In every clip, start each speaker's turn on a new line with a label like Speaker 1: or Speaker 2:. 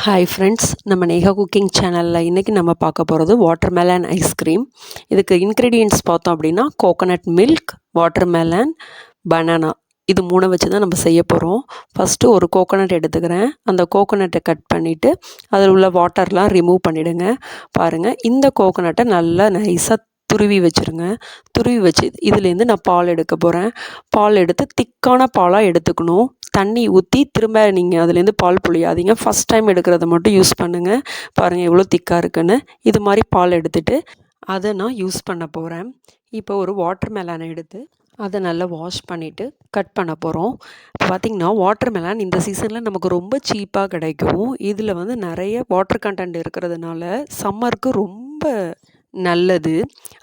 Speaker 1: Hi friends, நம்ம Neha cooking சேனலில் இன்றைக்கி நம்ம பார்க்க போகிறது வாட்டர்மெலன் ஐஸ்கிரீம். இதுக்கு இன்க்ரீடியன்ட்ஸ் பார்த்தோம் அப்படின்னா கோகோனட் மில்க், வாட்டர்மெலன், பனானா இது 3 வச்சு தான் நம்ம செய்ய போகிறோம். ஃபஸ்ட்டு ஒரு கோகோனட் எடுத்துக்கிறேன். அந்த கோகோனட்டை கட் பண்ணிவிட்டு அதில் உள்ள வாட்டர்லாம் ரிமூவ் பண்ணிவிடுங்க. பாருங்கள், இந்த கோகோனட்டை நல்லா நைஸாக துருவி வச்சுருங்க. துருவி வச்சு இதுலேருந்து நான் பால் எடுக்க போகிறேன். பால் எடுத்து திக்கான பாலாக எடுத்துக்கணும். தண்ணி ஊற்றி திரும்ப நீங்கள் அதுலேருந்து பால் புழியாதீங்க. ஃபஸ்ட் டைம் எடுக்கிறத மட்டும் யூஸ் பண்ணுங்கள். பாருங்கள் எவ்வளோ திக்காக இருக்குன்னு. இது மாதிரி பால் எடுத்துகிட்டு அதை நான் யூஸ் பண்ண போகிறேன். இப்போ ஒரு வாட்டர்மெலனை எடுத்து அதை நல்லா வாஷ் பண்ணிவிட்டு கட் பண்ண போகிறோம். இப்போ பார்த்திங்கன்னா வாட்டர்மெலன் இந்த சீசனில் நமக்கு ரொம்ப சீப்பாக கிடைக்கும். இதில் வந்து நிறைய வாட்டர் கண்டென்ட் இருக்கிறதுனால சம்மருக்கு ரொம்ப நல்லது.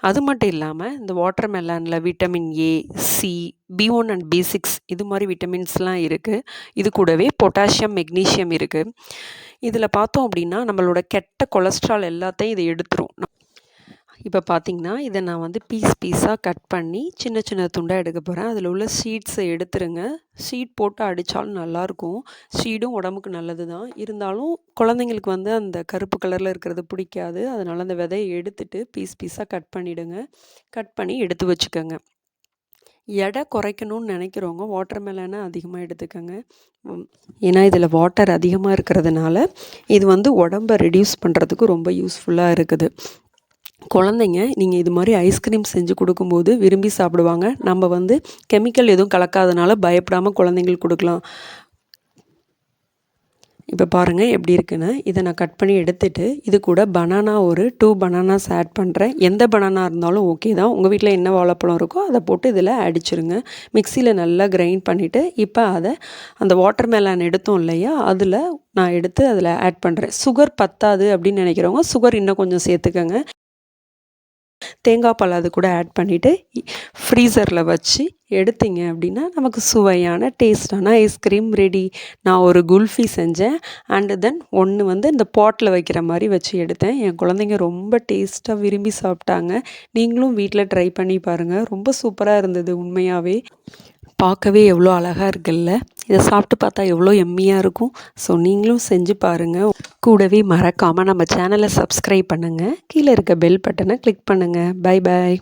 Speaker 1: அது மட்டும் இல்லாமல் இந்த வாட்டர்மெலனில் vitamin A, C, B1 and B6 இது மாதிரி விட்டமின்ஸ்லாம் இருக்குது. இது கூடவே பொட்டாசியம், மெக்னீஷியம் இருக்குது. இதில் பார்த்தோம் அப்படின்னா நம்மளோட கெட்ட கொலஸ்ட்ரால் எல்லாத்தையும் இது எடுத்துரும். இப்போ பார்த்திங்கன்னா இதை நான் வந்து பீஸாக கட் பண்ணி சின்ன சின்ன துண்டாக எடுக்க போகிறேன். அதில் உள்ள சீட்ஸை எடுத்துருங்க. சீட் போட்டு அடித்தாலும் நல்லாயிருக்கும். சீடும் உடம்புக்கு நல்லது தான். இருந்தாலும் குழந்தைங்களுக்கு வந்து அந்த கருப்பு கலரில் இருக்கிறது பிடிக்காது. அதனால் அந்த விதையை எடுத்துட்டு பீஸாக கட் பண்ணிவிடுங்க. கட் பண்ணி எடுத்து வச்சுக்கோங்க. எடை குறைக்கணும்னு நினைக்கிறவங்க வாட்டர்மெலனை அதிகமாக எடுத்துக்கோங்க. ஏன்னா இதில் வாட்டர் அதிகமாக இருக்கிறதுனால இது வந்து உடம்பை ரெடியூஸ் பண்ணுறதுக்கு ரொம்ப யூஸ்ஃபுல்லாக இருக்குது. குழந்தைங்க நீங்கள் இது மாதிரி ஐஸ்கிரீம் செஞ்சு கொடுக்கும்போது விரும்பி சாப்பிடுவாங்க. நம்ம வந்து கெமிக்கல் எதுவும் கலக்காதனால பயப்படாமல் குழந்தைங்களுக்கு கொடுக்கலாம். இப்போ பாருங்கள் எப்படி இருக்குன்னு. இதை நான் கட் பண்ணி எடுத்துகிட்டு இது கூட பனானா ஒரு 2 பனானாஸ் ஆட் பண்ணுறேன். எந்த பனானா இருந்தாலும் ஓகே தான். உங்கள் வீட்டில் என்ன வாழைப்பழம் இருக்கோ அதை போட்டு இதில் அடிச்சிருங்க. மிக்சியில் நல்லா கிரைண்ட் பண்ணிவிட்டு இப்போ அதை அந்த வாட்டர்மெலன் எடுத்தோம் இல்லையா, அதில் நான் எடுத்து அதில் ஆட் பண்ணுறேன். சுகர் பத்தாது அப்படின்னு நினைக்கிறவங்க சுகர் இன்னும் கொஞ்சம் சேர்த்துக்கங்க. தேங்காய் பால் அது கூட ஆட் பண்ணிவிட்டு ஃப்ரீசரில் வச்சு எடுத்தீங்க அப்படின்னா நமக்கு சுவையான டேஸ்டான ஐஸ்கிரீம் ரெடி. நான் ஒரு குல்ஃபி செஞ்சேன். அண்டு தென் ஒன்று வந்து இந்த பாட்டில் வைக்கிற மாதிரி வச்சு எடுத்தேன். என் குழந்தைங்க ரொம்ப டேஸ்ட்டாக விரும்பி சாப்பிட்டாங்க. நீங்களும் வீட்டில் ட்ரை பண்ணி பாருங்கள். ரொம்ப சூப்பராக இருந்தது உண்மையாகவே. பார்க்கவே எவ்வளோ அழகாக இருக்குல்ல. இதை சாப்பிட்டு பார்த்தா எவ்வளோ எம்மியாக இருக்கும். ஸோ நீங்களும் செஞ்சு பாருங்கள். கூடவே மறக்காமல் நம்ம சேனலை சப்ஸ்கிரைப் பண்ணுங்கள். கீழே இருக்க பெல் பட்டனை கிளிக் பண்ணுங்கள். Bye bye.